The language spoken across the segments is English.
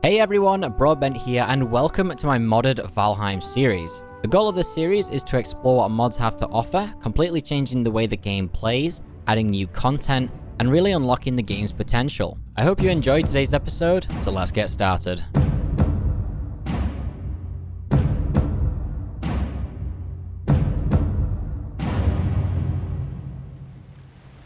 Hey everyone, Broadbent here, and welcome to my modded Valheim series. The goal of this series is to explore what mods have to offer, completely changing the way the game plays, adding new content, and really unlocking the game's potential. I hope you enjoyed today's episode, so let's get started.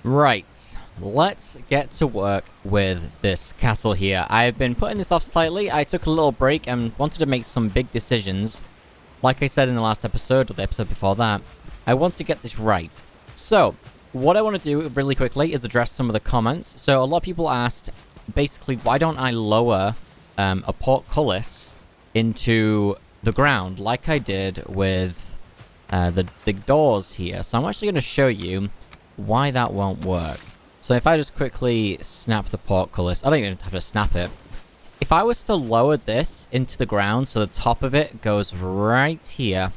Right, let's get to work with this castle here. I've been putting this off slightly. I took a little break and wanted to make some big decisions. Like I said in the last episode, or the episode before that, I want to get this right. So, what I want to do really quickly is address some of the comments. So, a lot of people asked, basically, why don't I lower a portcullis into the ground, like I did with the big doors here. So, I'm actually going to show you why that won't work. So if I just quickly snap the portcullis, I don't even have to snap it. If I was to lower this into the ground, so the top of it goes right here,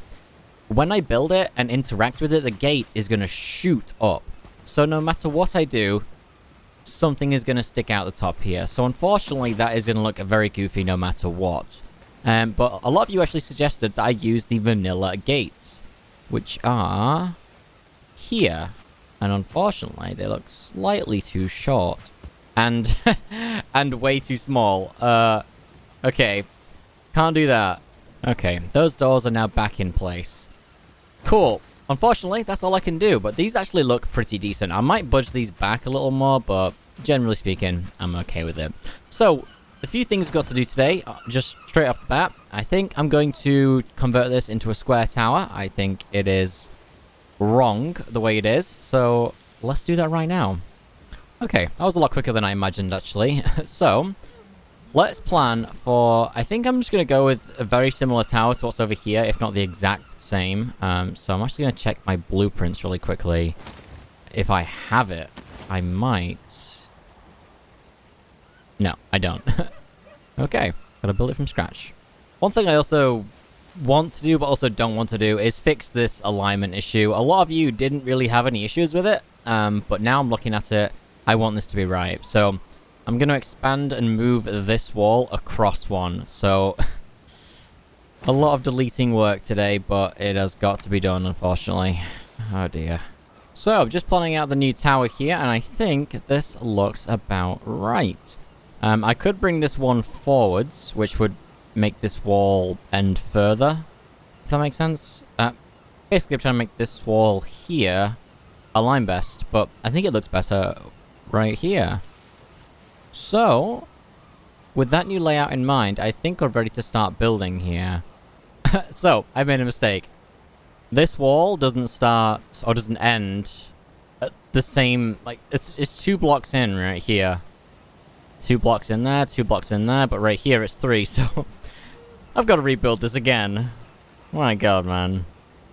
when I build it and interact with it, the gate is going to shoot up. So no matter what I do, something is going to stick out the top here. So unfortunately, that is going to look very goofy no matter what. But a lot of you actually suggested that I use the vanilla gates, which are here. And unfortunately, they look slightly too short. And and way too small. Okay. Can't do that. Okay, those doors are now back in place. Cool. Unfortunately, that's all I can do. But these actually look pretty decent. I might budge these back a little more, but generally speaking, I'm okay with it. So, the few things we've got to do today, just straight off the bat, I think I'm going to convert this into a square tower. I think it is wrong the way it is, so let's do that right now. Okay, that was a lot quicker than I imagined actually. So let's plan for, I think I'm just going to go with a very similar tower to what's over here, if not the exact same. So I'm actually going to check my blueprints really quickly. If I have it, I might. No, I don't. Okay, gotta build it from scratch. One thing I also want to do but also don't want to do is fix this alignment issue. A lot of you didn't really have any issues with it, but now I'm looking at it, I want this to be right. So I'm going to expand and move this wall across one. So a lot of deleting work today, but it has got to be done, unfortunately. Oh dear. So just planning out the new tower here, and I think this looks about right. I could bring this one forwards, which would make this wall end further, if that makes sense. Basically, I'm trying to make this wall here align best, but I think it looks better right here. So, with that new layout in mind, I think we're ready to start building here. So, I made a mistake. This wall doesn't start, or doesn't end at the same, like, it's 2 blocks in right here. 2 blocks in there, 2 blocks in there, but right here it's 3, so I've got to rebuild this again. My god, man.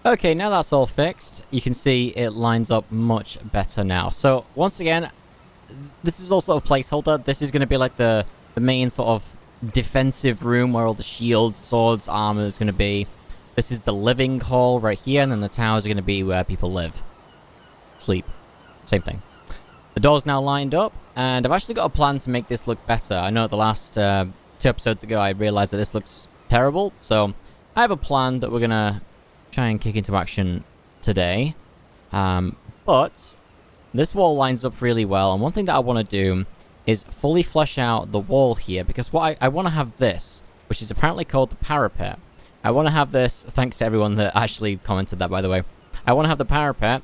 Okay, now that's all fixed. You can see it lines up much better now. So, once again, this is also a placeholder. This is going to be like the main sort of defensive room where all the shields, swords, armor is going to be. This is the living hall right here, and then the towers are going to be where people live. Sleep. Same thing. The door's now lined up, and I've actually got a plan to make this look better. I know at the last 2 episodes ago I realized that this looks terrible, so I have a plan that we're gonna try and kick into action today. But this wall lines up really well, and one thing that I want to do is fully flesh out the wall here, because what I want to have this, which is apparently called the parapet. I want to have this, thanks to everyone that actually commented that, by the way. I want to have the parapet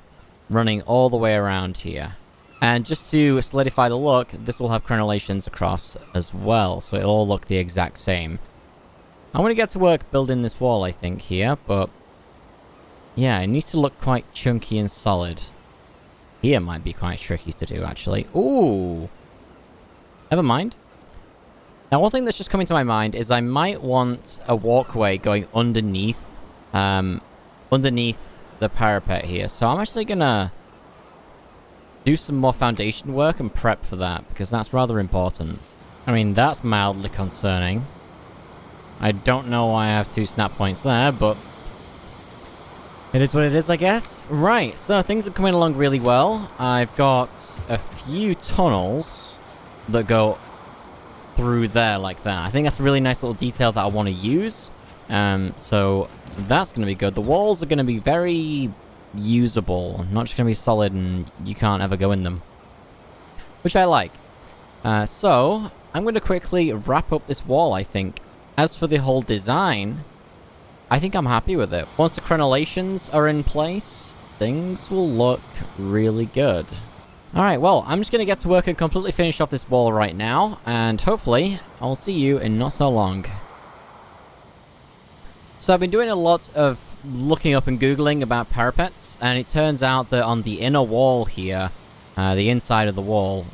running all the way around here. And just to solidify the look, this will have crenellations across as well, so it'll all look the exact same. I'm going to get to work building this wall, I think, here, but yeah, it needs to look quite chunky and solid. Here might be quite tricky to do, actually. Ooh! Never mind. Now, one thing that's just coming to my mind is I might want a walkway going underneath, underneath the parapet here. So I'm actually going to do some more foundation work and prep for that, because that's rather important. I mean, that's mildly concerning. I don't know why I have 2 snap points there, but it is what it is, I guess. Right, so things are coming along really well. I've got a few tunnels that go through there like that. I think that's a really nice little detail that I want to use. So that's going to be good. The walls are going to be very usable, not just going to be solid and you can't ever go in them, which I like. So I'm going to quickly wrap up this wall, I think. As for the whole design, I think I'm happy with it. Once the crenellations are in place, things will look really good. Alright, well, I'm just going to get to work and completely finish off this wall right now, and hopefully I'll see you in not so long. So I've been doing a lot of looking up and Googling about parapets, and it turns out that on the inner wall here, the inside of the wall,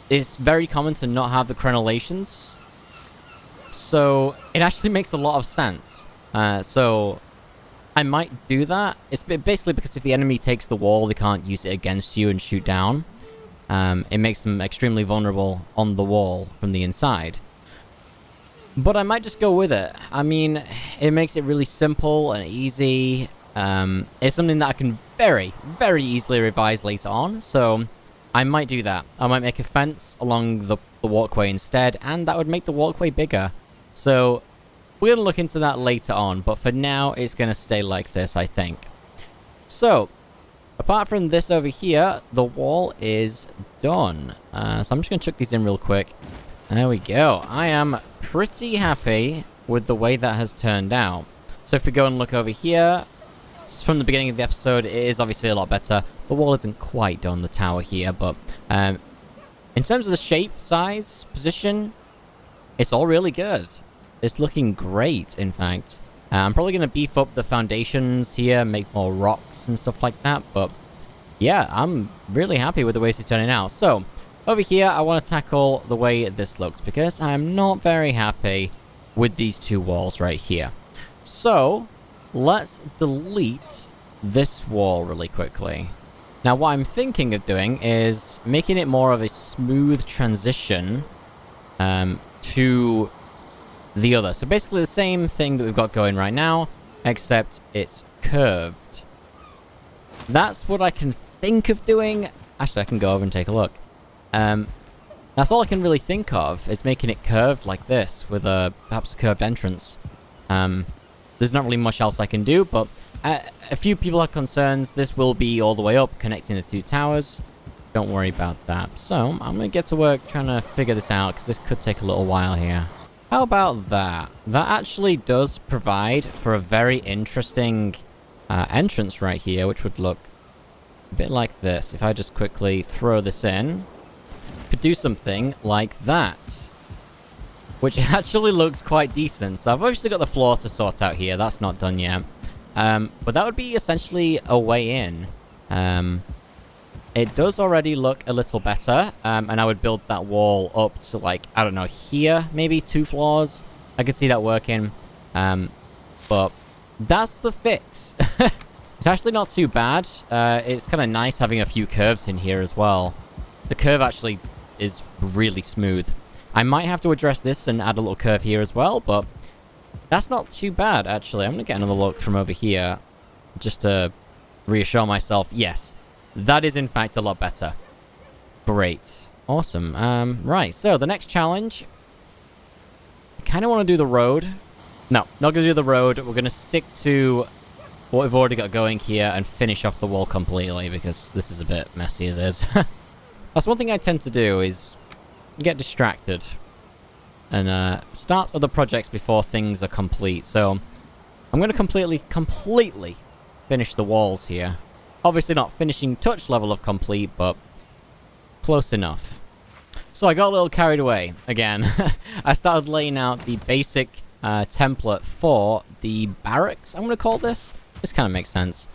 it's very common to not have the crenellations. So it actually makes a lot of sense. So I might do that. It's basically because if the enemy takes the wall, they can't use it against you and shoot down. It makes them extremely vulnerable on the wall from the inside. But I might just go with it. I mean, it makes it really simple and easy. It's something that I can very, very easily revise later on. So I might do that. I might make a fence along the walkway instead, and that would make the walkway bigger. So we're going to look into that later on, but for now, it's going to stay like this, I think. So, apart from this over here, the wall is done. So I'm just going to chuck these in real quick. There we go. I am pretty happy with the way that has turned out. So if we go and look over here, from the beginning of the episode, it is obviously a lot better. The wall isn't quite done, the tower here, but in terms of the shape, size, position, it's all really good. It's looking great, in fact. I'm probably going to beef up the foundations here, make more rocks and stuff like that, but yeah, I'm really happy with the way it's turning out. So, over here, I want to tackle the way this looks, because I'm not very happy with these two walls right here. So, let's delete this wall really quickly. Now, what I'm thinking of doing is making it more of a smooth transition to the other. So basically the same thing that we've got going right now, except it's curved. That's what I can think of doing. Actually, I can go over and take a look. That's all I can really think of, is making it curved like this, with perhaps a curved entrance. There's not really much else I can do, but a few people have concerns. This will be all the way up, connecting the two towers. Don't worry about that. So, I'm going to get to work trying to figure this out, because this could take a little while here. How about that? That actually does provide for a very interesting entrance right here, which would look a bit like this. If I just quickly throw this in, could do something like that, which actually looks quite decent. So I've obviously got the floor to sort out here. That's not done yet. But that would be essentially a way in. It does already look a little better, and I would build that wall up to, like, I don't know, here, maybe 2 floors. I could see that working, but that's the fix. It's actually not too bad. It's kind of nice having a few curves in here as well. The curve actually is really smooth. I might have to address this and add a little curve here as well, but that's not too bad, actually. I'm going to get another look from over here, just to reassure myself. Yes. That is, in fact, a lot better. Great. Awesome. Right, so the next challenge. I kind of want to do the road. No, not going to do the road. We're going to stick to what we've already got going here and finish off the wall completely, because this is a bit messy as is. That's one thing I tend to do, is get distracted and start other projects before things are complete. So I'm going to completely finish the walls here. Obviously not finishing touch level of complete, but close enough. So I got a little carried away again. I started laying out the basic template for the barracks, I'm going to call this. This kind of makes sense.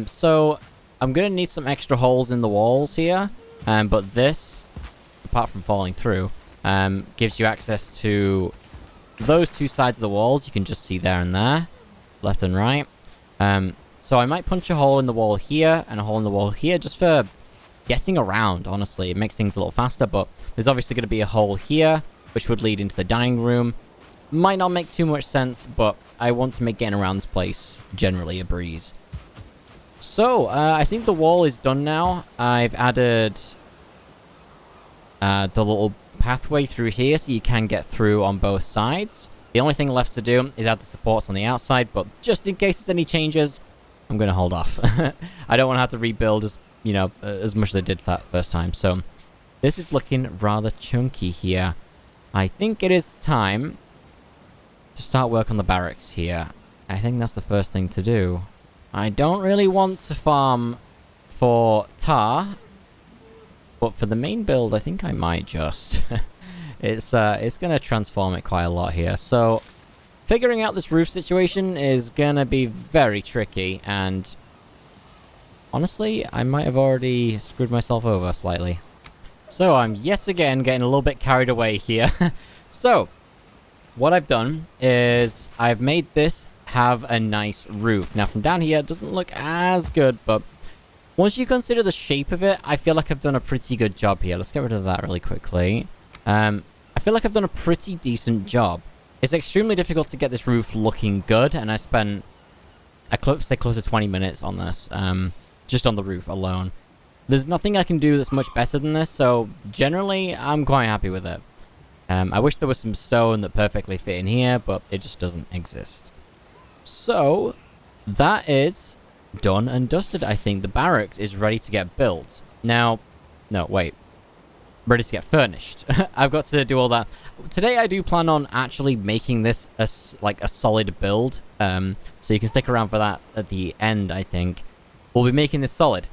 So I'm going to need some extra holes in the walls here. But this, apart from falling through, gives you access to those 2 sides of the walls. You can just see there and there, left and right. So I might punch a hole in the wall here and a hole in the wall here, just for getting around, honestly. It makes things a little faster, but there's obviously going to be a hole here, which would lead into the dining room. Might not make too much sense, but I want to make getting around this place generally a breeze. So, I think the wall is done now. I've added the little pathway through here so you can get through on both sides. The only thing left to do is add the supports on the outside, but just in case there's any changes, I'm going to hold off. I don't want to have to rebuild as, you know, as much as I did that first time. So this is looking rather chunky here. I think it is time to start work on the barracks here. I think that's the first thing to do. I don't really want to farm for tar, but for the main build, I think I might just. It's going to transform it quite a lot here. So figuring out this roof situation is going to be very tricky, and honestly, I might have already screwed myself over slightly. So I'm yet again getting a little bit carried away here. So what I've done is I've made this have a nice roof. Now from down here, it doesn't look as good, but once you consider the shape of it, I feel like I've done a pretty good job here. Let's get rid of that really quickly. I feel like I've done a pretty decent job. It's extremely difficult to get this roof looking good, and I spent, say, close to 20 minutes on this, just on the roof alone. There's nothing I can do that's much better than this, so generally, I'm quite happy with it. I wish there was some stone that perfectly fit in here, but it just doesn't exist. So, that is done and dusted, I think. The barracks is ready to get built. Now, no, wait. Ready to get furnished. I've got to do all that. Today, I do plan on actually making this a solid build. So you can stick around for that at the end, I think. We'll be making this solid.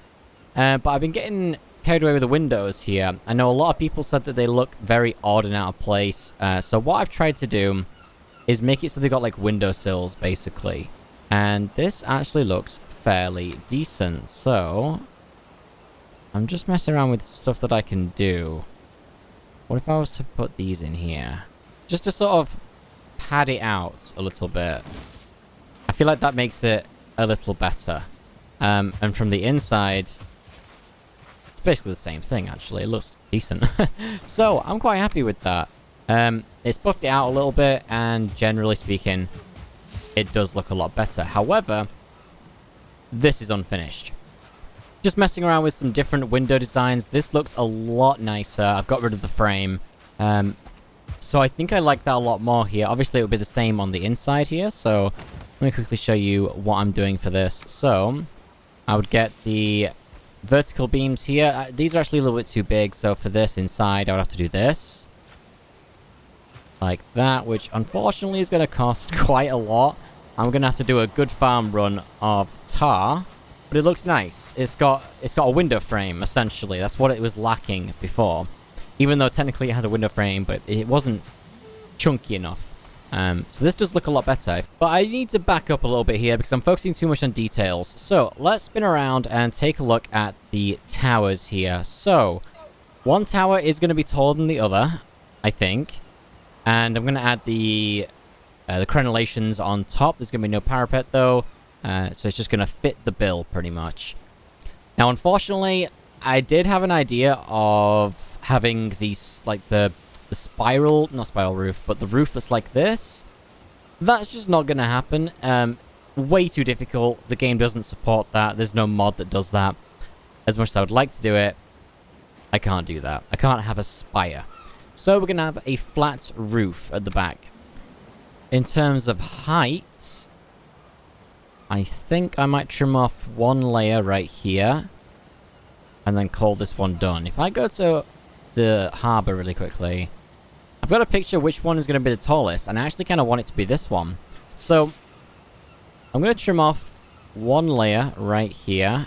But I've been getting carried away with the windows here. I know a lot of people said that they look very odd and out of place. So what I've tried to do is make it so they've got like windowsills, basically. And this actually looks fairly decent. So I'm just messing around with stuff that I can do. What if I was to put these in here? Just to sort of pad it out a little bit. I feel like that makes it a little better. And from the inside, it's basically the same thing, actually. It looks decent. So, I'm quite happy with that. It's buffed it out a little bit, and generally speaking, it does look a lot better. However, this is unfinished. Just messing around with some different window designs. This looks a lot nicer. I've got rid of the frame. So I think I like that a lot more here. Obviously, it would be the same on the inside here. So let me quickly show you what I'm doing for this. So I would get the vertical beams here. These are actually a little bit too big. So for this inside, I would have to do this. Like that, which unfortunately is going to cost quite a lot. I'm going to have to do a good farm run of tar. But it looks nice. It's got a window frame, essentially. That's what it was lacking before. Even though technically it had a window frame, but it wasn't chunky enough. So this does look a lot better. But I need to back up a little bit here because I'm focusing too much on details. So let's spin around and take a look at the towers here. So one tower is going to be taller than the other, I think. And I'm going to add the crenellations on top. There's going to be no parapet, though. So it's just going to fit the bill, pretty much. Now, unfortunately, I did have an idea of having these, like, the spiral, not spiral roof, but the roof that's like this. That's just not going to happen. Way too difficult. The game doesn't support that. There's no mod that does that. As much as I would like to do it, I can't do that. I can't have a spire. So we're going to have a flat roof at the back. In terms of height, I think I might trim off one layer right here and then call this one done. If I go to the harbor really quickly, I've got to picture which one is going to be the tallest, and I actually kind of want it to be this one. So I'm going to trim off one layer right here,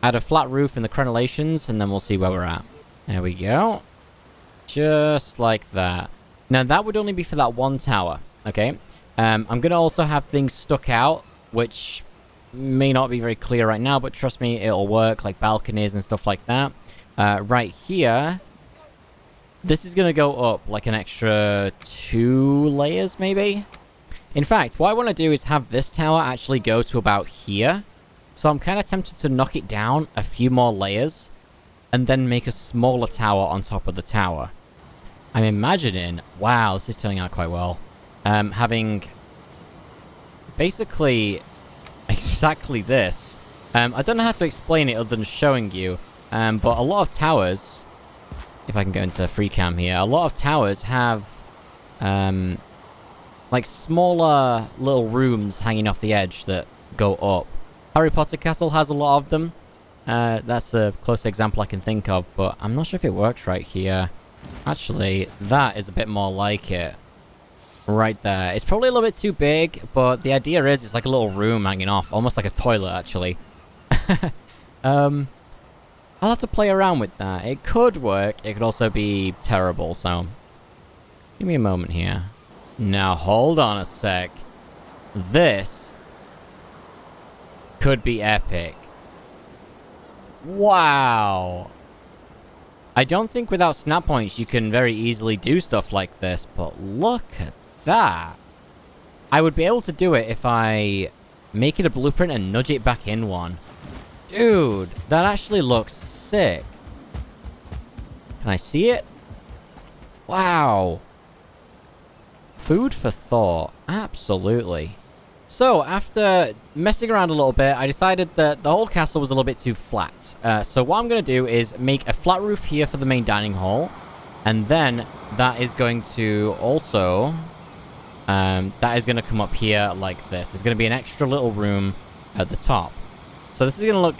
add a flat roof in the crenellations, and then we'll see where we're at. There we go. Just like that. Now that would only be for that one tower, okay? I'm going to also have things stuck out, which may not be very clear right now, but trust me, it'll work, like balconies and stuff like that. Right here, this is going to go up like an extra 2 layers, maybe? In fact, what I want to do is have this tower actually go to about here. So I'm kind of tempted to knock it down a few more layers and then make a smaller tower on top of the tower. I'm imagining, wow, this is turning out quite well, having basically exactly this. I don't know how to explain it other than showing you, but a lot of towers if I can go into free cam here, a lot of towers have like smaller little rooms hanging off the edge that go up. Harry Potter Castle has a lot of them. That's the closest example I can think of, but I'm not sure if it works right here. Actually, that is a bit more like it. Right there. It's probably a little bit too big, but the idea is it's like a little room hanging off, almost like a toilet, actually. I'll have to play around with that. It could work. It could also be terrible, so give me a moment here. Now, hold on a sec. This could be epic. Wow. I don't think without snap points you can very easily do stuff like this, but look at that. I would be able to do it if I make it a blueprint and nudge it back in one. Dude, that actually looks sick. Can I see it? Wow. Food for thought. Absolutely. So, after messing around a little bit, I decided that the whole castle was a little bit too flat. So what I'm going to do is make a flat roof here for the main dining hall. And then that is going to also... that is going to come up here like this. There's going to be an extra little room at the top. So this is going to look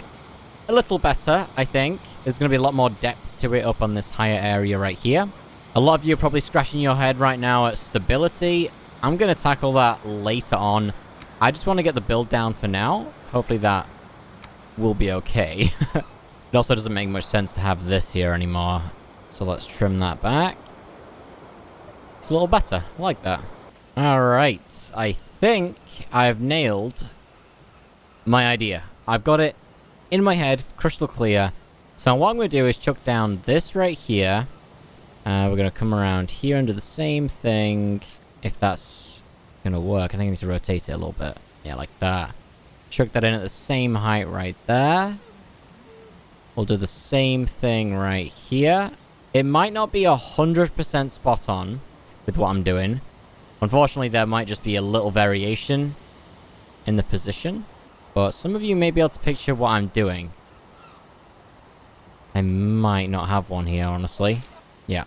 a little better, I think. There's going to be a lot more depth to it up on this higher area right here. A lot of you are probably scratching your head right now at stability. I'm going to tackle that later on. I just want to get the build down for now. Hopefully that will be okay. It also doesn't make much sense to have this here anymore. So let's trim that back. It's a little better. I like that. Alright. I think I've nailed my idea. I've got it in my head, crystal clear. So what I'm going to do is chuck down this right here. We're going to come around here and do the same thing. If that's going to work, I think I need to rotate it a little bit. Yeah, like that. Chuck that in at the same height right there. We'll do the same thing right here. It might not be 100% spot on with what I'm doing. Unfortunately, there might just be a little variation in the position. But some of you may be able to picture what I'm doing. I might not have one here, honestly. Yeah.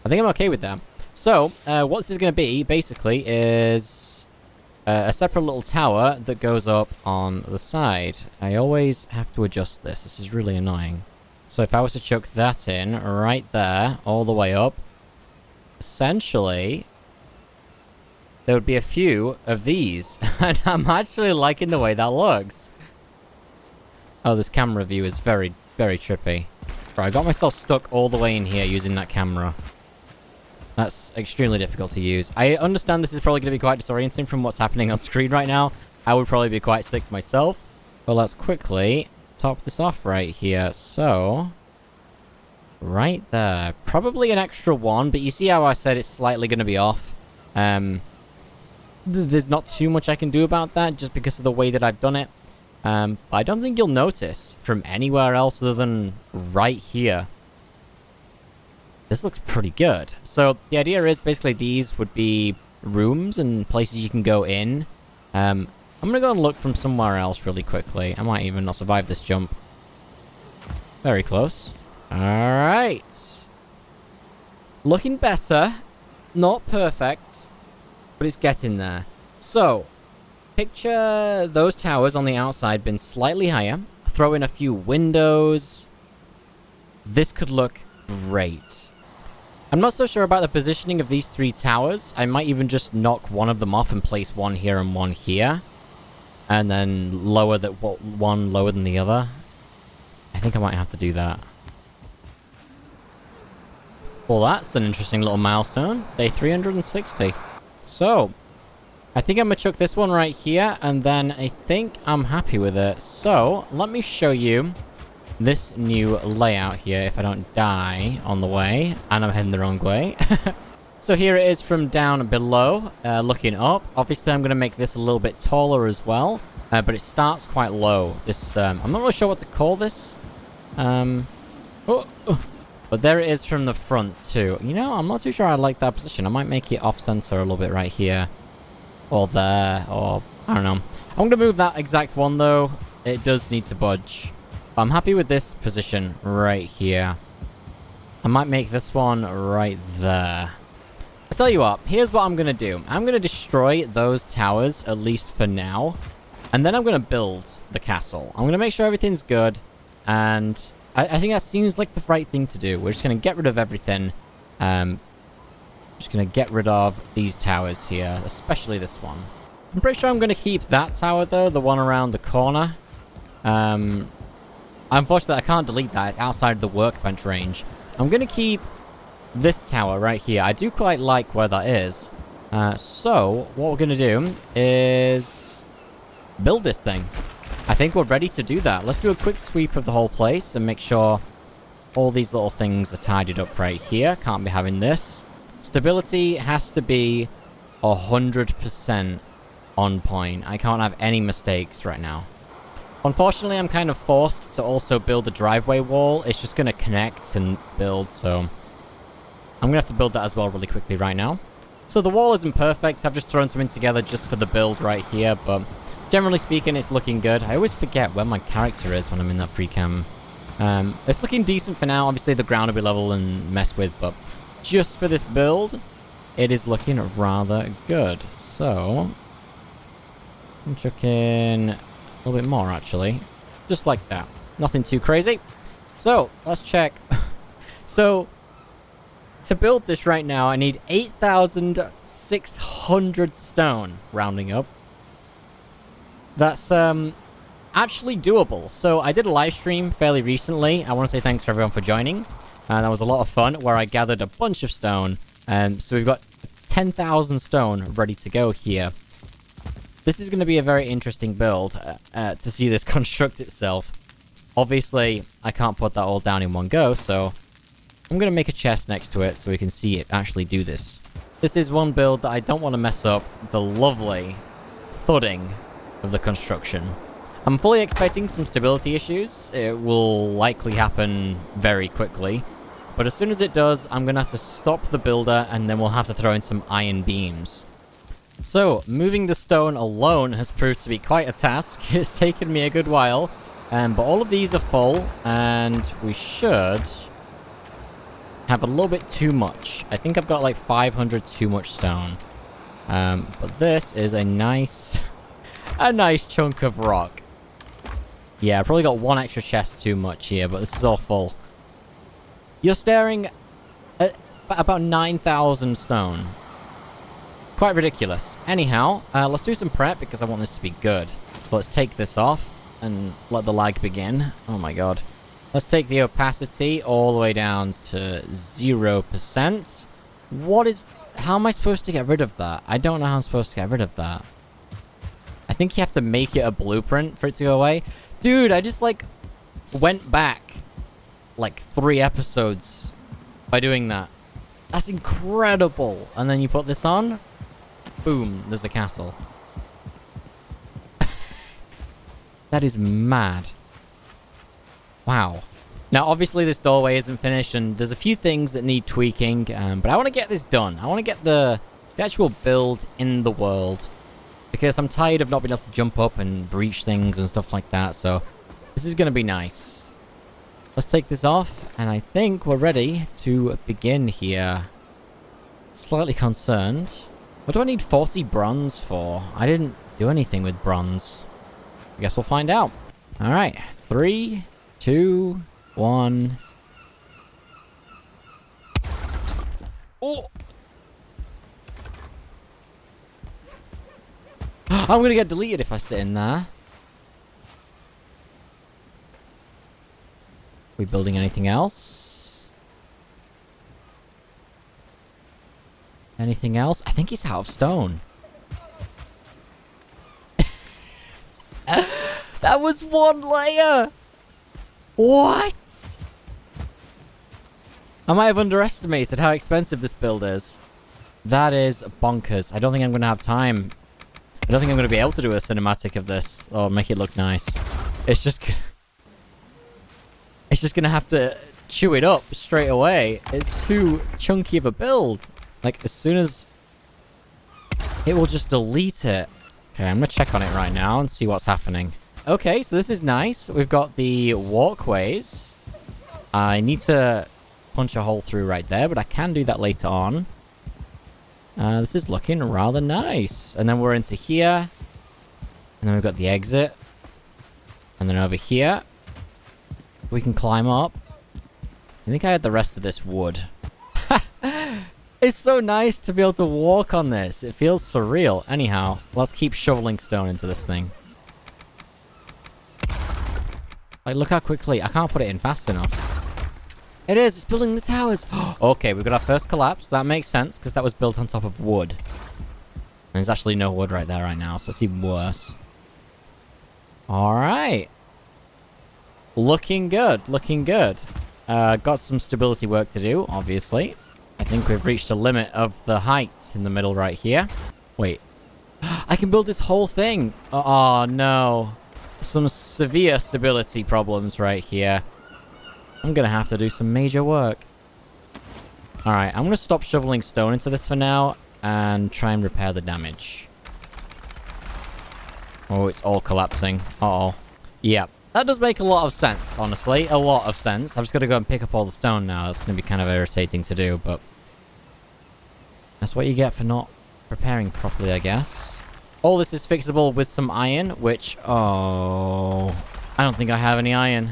I think I'm okay with that. So, what this is going to be, basically, is a separate little tower that goes up on the side. I always have to adjust this. This is really annoying. So if I was to chuck that in right there, all the way up, essentially, there would be a few of these. And I'm actually liking the way that looks. Oh, this camera view is very, very trippy. Right, I got myself stuck all the way in here using that camera. That's extremely difficult to use. I understand this is probably going to be quite disorienting from what's happening on screen right now. I would probably be quite sick myself. But let's quickly top this off right here. So, right there. Probably an extra one, but you see how I said it's slightly going to be off. There's not too much I can do about that just because of the way that I've done it. But I don't think you'll notice from anywhere else other than right here. This looks pretty good. So the idea is basically these would be rooms and places you can go in. I'm going to go and look from somewhere else really quickly. I might even not survive this jump. Very close. Alright. Looking better. Not perfect. But it's getting there. So, picture those towers on the outside being slightly higher. Throw in a few windows. This could look great. I'm not so sure about the positioning of these three towers. I might even just knock one of them off and place one here and one here. And then lower that one lower than the other. I think I might have to do that. Well, that's an interesting little milestone. Day 360. So, I think I'm going to chuck this one right here. And then I think I'm happy with it. So, let me show you this new layout here if I don't die on the way. And I'm heading the wrong way. So here it is from down below, looking up. Obviously I'm going to make this a little bit taller as well. But it starts quite low. This, I'm not really sure what to call this. But there it is from the front too. You know, I'm not too sure I like that position. I might make it off-center a little bit right here. Or there, or I don't know. I'm going to move that exact one though. It does need to budge. I'm happy with this position right here. I might make this one right there. I'll tell you what, here's what I'm going to do. I'm going to destroy those towers, at least for now. And then I'm going to build the castle. I'm going to make sure everything's good. And I think that seems like the right thing to do. We're just going to get rid of everything. Just going to get rid of these towers here, especially this one. I'm pretty sure I'm going to keep that tower, though, the one around the corner. Unfortunately, I can't delete that. It's outside the workbench range. I'm going to keep this tower right here. I do quite like where that is. So, what we're going to do is build this thing. I think we're ready to do that. Let's do a quick sweep of the whole place and make sure all these little things are tidied up right here. Can't be having this. Stability has to be 100% on point. I can't have any mistakes right now. Unfortunately, I'm kind of forced to also build a driveway wall. It's just going to connect and build, so I'm going to have to build that as well really quickly right now. So the wall isn't perfect. I've just thrown something together just for the build right here, but generally speaking, it's looking good. I always forget where my character is when I'm in that free cam. It's looking decent for now. Obviously, the ground will be level and messed with, but just for this build, it is looking rather good. So I'm chucking a little bit more, actually. Just like that. Nothing too crazy. So, let's check. So, to build this right now, I need 8,600 stone, rounding up. That's, actually doable. So, I did a live stream fairly recently. I want to say thanks for everyone for joining. And that was a lot of fun, where I gathered a bunch of stone. So, we've got 10,000 stone ready to go here. This is going to be a very interesting build to see this construct itself. Obviously, I can't put that all down in one go, so I'm going to make a chest next to it so we can see it actually do this. This is one build that I don't want to mess up the lovely thudding of the construction. I'm fully expecting some stability issues. It will likely happen very quickly. But as soon as it does, I'm going to have to stop the builder and then we'll have to throw in some iron beams. So, moving the stone alone has proved to be quite a task. It's taken me a good while. But all of these are full, and we should have a little bit too much. I think I've got like 500 too much stone. But this is a nice chunk of rock. Yeah, I've probably got one extra chest too much here, but this is all full. You're staring at about 9,000 stone. Quite ridiculous. Anyhow, let's do some prep because I want this to be good. So let's take this off and let the lag begin. Oh my god. Let's take the opacity all the way down to 0%. How am I supposed to get rid of that? I don't know how I'm supposed to get rid of that. I think you have to make it a blueprint for it to go away. Dude, I just like went back like 3 episodes by doing that. That's incredible. And then you put this on. Boom, there's a castle. That is mad. Wow. Now, obviously, this doorway isn't finished, and there's a few things that need tweaking, but I want to get this done. I want to get the actual build in the world, because I'm tired of not being able to jump up and breach things and stuff like that, so this is going to be nice. Let's take this off, and I think we're ready to begin here. Slightly concerned. What do I need 40 bronze for? I didn't do anything with bronze. I guess we'll find out. Alright, 3, 2, 1. Oh! I'm gonna get deleted if I sit in there. We building anything else? Anything else? I think it's out of stone. That was 1 layer! What? I might have underestimated how expensive this build is. That is bonkers. I don't think I'm going to have time. I don't think I'm going to be able to do a cinematic of this or make it look nice. It's just going to have to chew it up straight away. It's too chunky of a build. Like, as soon as it will just delete it. Okay, I'm going to check on it right now and see what's happening. Okay, so this is nice. We've got the walkways. I need to punch a hole through right there, but I can do that later on. This is looking rather nice. And then we're into here. And then we've got the exit. And then over here, we can climb up. I think I had the rest of this wood. It's so nice to be able to walk on this. It feels surreal. Anyhow, let's keep shoveling stone into this thing. Like, look how quickly... I can't put it in fast enough. It is! It's building the towers! Okay, we've got our first collapse. That makes sense, because that was built on top of wood. And there's actually no wood right there right now, so it's even worse. Alright. Looking good. Looking good. Got some stability work to do, obviously. I think we've reached a limit of the height in the middle right here. Wait. I can build this whole thing. Oh, no. Some severe stability problems right here. I'm going to have to do some major work. Alright, I'm going to stop shoveling stone into this for now and try and repair the damage. Oh, it's all collapsing. Uh-oh. Yep. That does make a lot of sense, honestly. A lot of sense. I'm just going to go and pick up all the stone now. That's going to be kind of irritating to do, but... that's what you get for not preparing properly, I guess. All this is fixable with some iron, which... oh... I don't think I have any iron.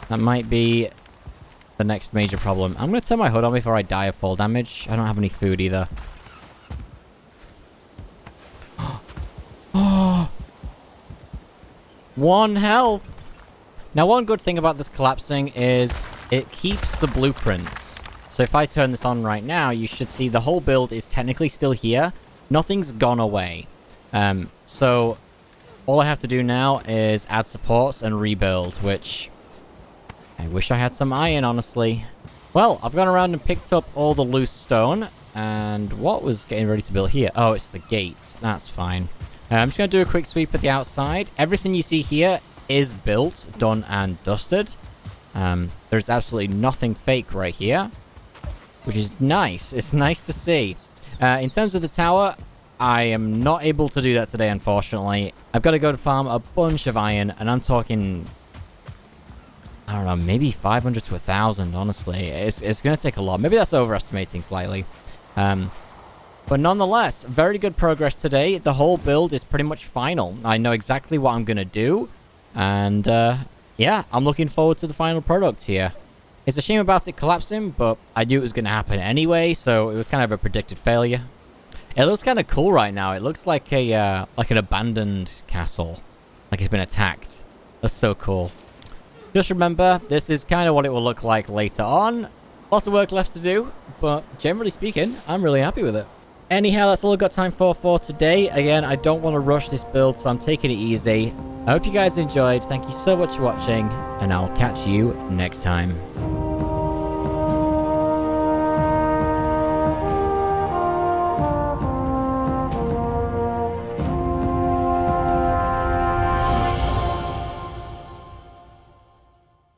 That might be the next major problem. I'm going to turn my hood on before I die of fall damage. I don't have any food either. Oh! 1 health! Now, one good thing about this collapsing is it keeps the blueprints. So if I turn this on right now, you should see the whole build is technically still here. Nothing's gone away. So all I have to do now is add supports and rebuild, which I wish I had some iron, honestly. Well, I've gone around and picked up all the loose stone. And what was getting ready to build here? Oh, it's the gates. That's fine. I'm just going to do a quick sweep at the outside. Everything you see here is built, done, and dusted. There's absolutely nothing fake right here, which is nice. It's nice to see. In terms of the tower, I am not able to do that today, unfortunately. I've got to go to farm a bunch of iron, and I'm talking... I don't know, maybe 500 to 1,000, honestly. It's going to take a lot. Maybe that's overestimating slightly. But nonetheless, very good progress today. The whole build is pretty much final. I know exactly what I'm going to do. And, yeah, I'm looking forward to the final product here. It's a shame about it collapsing, but I knew it was going to happen anyway, so it was kind of a predicted failure. It looks kind of cool right now. It looks like a like an abandoned castle. Like it's been attacked. That's so cool. Just remember, this is kind of what it will look like later on. Lots of work left to do, but generally speaking, I'm really happy with it. Anyhow, that's all I've got time for today. Again, I don't want to rush this build, so I'm taking it easy. I hope you guys enjoyed. Thank you so much for watching, and I'll catch you next time.